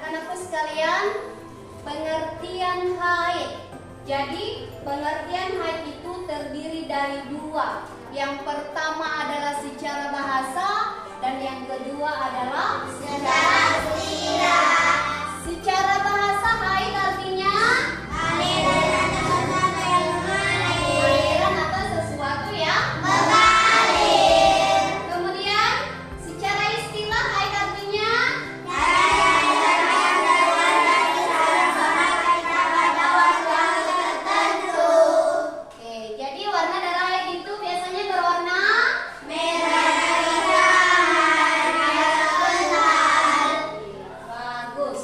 Anak-anakku sekalian, pengertian haid. Jadi, pengertian haid itu terdiri dari dua. Yang pertama adalah secara bahasa dan yang kedua adalah secara istilah. Secara bahasa haid artinya aliran atau sesuatu yang mengalir. Kemudian secara istilah haid artinya jadi warna darah haid itu biasanya berwarna merah. Bagus.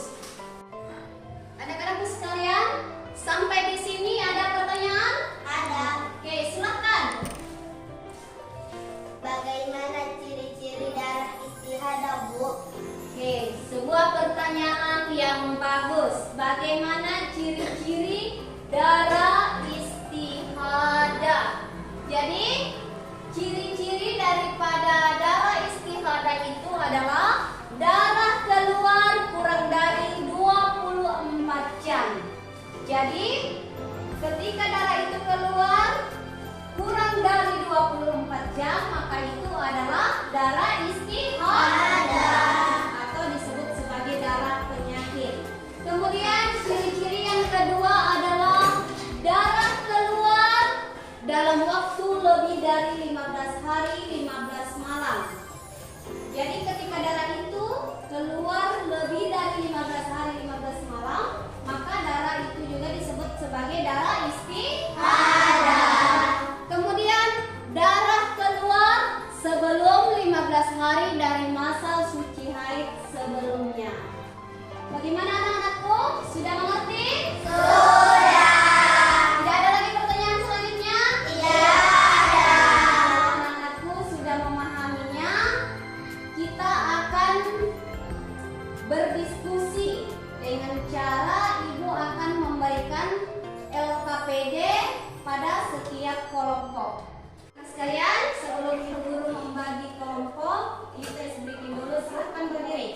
Anak-anakku sekalian, sampai di sini ada pertanyaan? Ada. Oke, silakan. Bagaimana ciri-ciri darah istihadah, Bu? Oke, sebuah pertanyaan yang bagus. Bagaimana ciri-ciri darah istihadah? Jadi, ciri-ciri daripada darah istihadah itu adalah darah keluar kurang dari 24 jam. Jadi, ketika darah itu keluar kurang dari 24 jam, maka itu adalah darah istihadah atau disebut sebagai darah penyakit. Kemudian ciri-ciri yang kedua adalah darah keluar dalam waktu lebih dari 15 hari 15 malam. Jadi ketika darah itu keluar lebih dari 15 hari 15 malam, maka darah itu juga disebut sebagai darah istihadah. Kemudian darah keluar sebelum 15 hari dari masa suci haid sebelumnya. Bagaimana anak-anakku? Sudah mengerti? Sudah. Tidak ada lagi pertanyaan selanjutnya? Tidak ada. Anak-anakku sudah memahaminya. Kita akan berdiskusi dengan cara ibu akan memberikan LKPD pada setiap kelompok. Nah sekalian, sebelum ibu guru membagi kelompok, ibu tes breaking dulu. Silakan berdiri.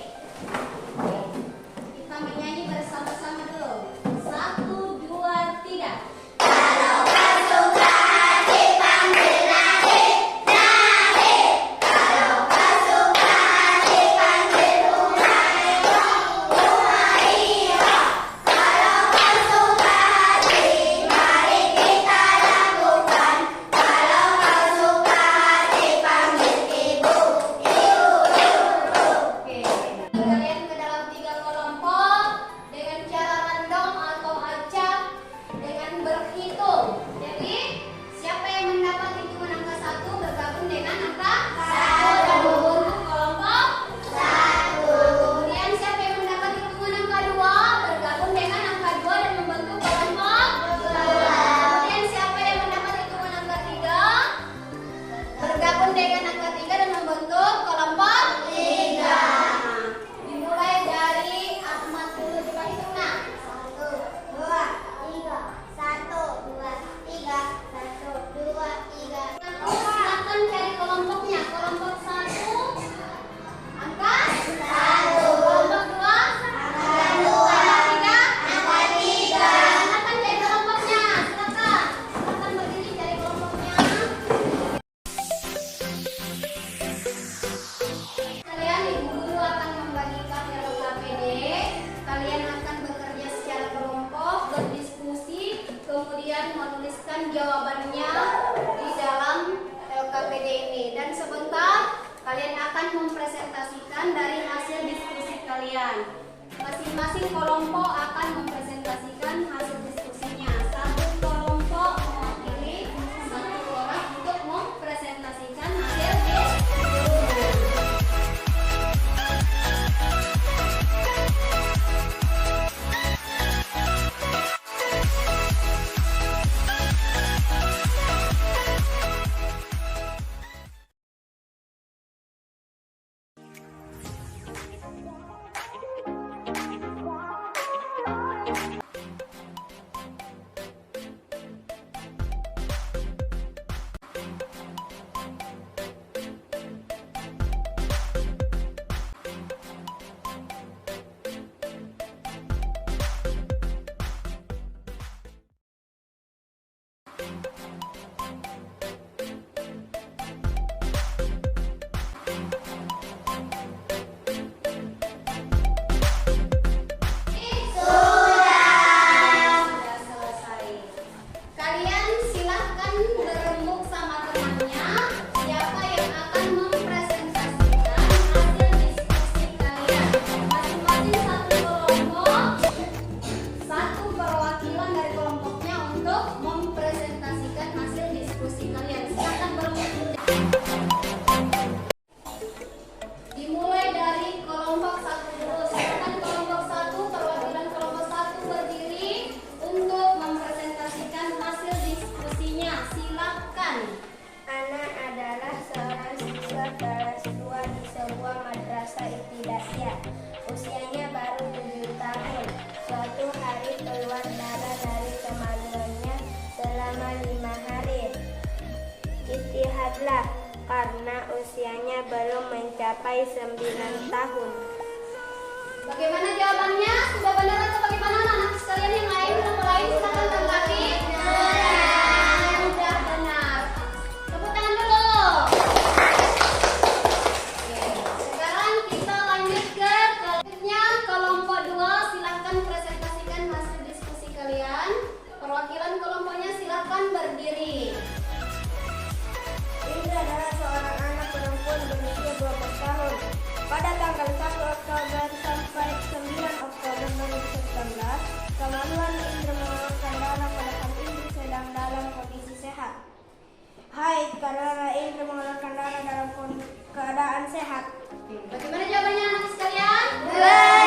Kita menyanyi bersama-sama dulu. 1, 2, 3. Kalau kau suka dipanggil Nadif, Nadif. Kalau kau suka dipanggil Umairah. Kalau kau suka hati, mari kita lakukan. Kalau kau suka dipanggil Ibu, Oke, kalian ke dalam 3 kelompok dengan cara random atau acak dengan berhitung. Jadi, siapa yang mendapat hitungan angka 1 bergabung dengan angka 1 dan membentuk kelompok 1. Kemudian siapa yang mendapat hitungan angka 2 bergabung dengan angka 2 dan membentuk kelompok 2. Kemudian siapa yang mendapat hitungan angka 3 bergabung dengan angka 3 dan membentuk kelompok 3. Dimulai dari Ahmad dulu, coba hitung nak. 1, 2, 3. 1, 2, 3. 1, 2, 3. Silakan cari kelompoknya. Kelompok 1 angka 1. kelompok 2 Angka 2. angka 3. Angka 3. Silakan cari kelompoknya. Silakan berdiri cari kelompoknya. Kalian ibu guru akan membagikan LKPD. Kalian akan bekerja secara kelompok, berdiskusi, kemudian menuliskan jawabannya di dalam LKPD ini. Dan sebentar kalian akan mempresentasikan dari hasil diskusi kalian. Masing-masing kelompok akan mempresentasikan hasil diskusinya. Satu kelompok mewakili satu orang untuk mempresentasikan hasil diskusi. kelas 2 di sebuah madrasah ibtidaiyah. Usianya baru 7 tahun. Suatu hari keluar darah dari kemaluannya selama 5 hari. Istihadlah karena usianya belum mencapai 9 tahun. Bagaimana jawabannya? Sudah benar atau bagaimana anak-anak sekalian yang lain? Yang lain silakan tanggapi. Sudah benar. Tepuk tangan dulu. Oke, sekarang kita lanjut ke selanjutnya kelompok 2. Silakan presentasikan hasil diskusi kalian. Perwakilan kelompoknya silakan berdiri. Indra adalah seorang anak perempuan berusia 12 tahun. Pada tanggal 1 Oktober sampai 9 Oktober 2019, kemaluan Indra mengeluarkan darah padahal Indra sedang dalam kondisi sehat. Hai, karena Indra mengeluarkan darah dalam keadaan sehat. Bagaimana jawabannya anak sekalian? Benar.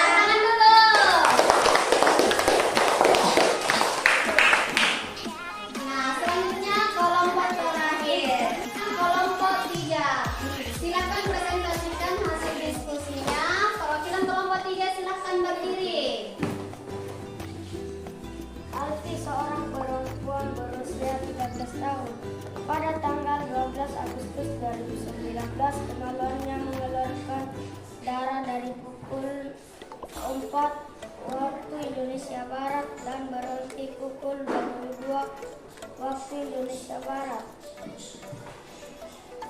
Tangan dulu. Nah, selanjutnya kelompok terakhir. Kelompok 3. Silakan presentasikan hasil diskusinya. Perwakilan kelompok 3 silakan berdiri. Alfi seorang perempuan berusia 13 tahun. Pada tanggal 12 Agustus 2019, kemaluannya mengeluarkan darah dari pukul 4 waktu Indonesia Barat dan berhenti pukul 22 waktu Indonesia Barat.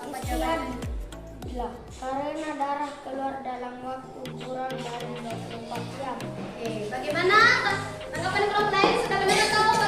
Istihadlah karena darah keluar dalam waktu kurang dari 24 jam. Oke, bagaimana tanggapan kelompok lain? Sudah benar atau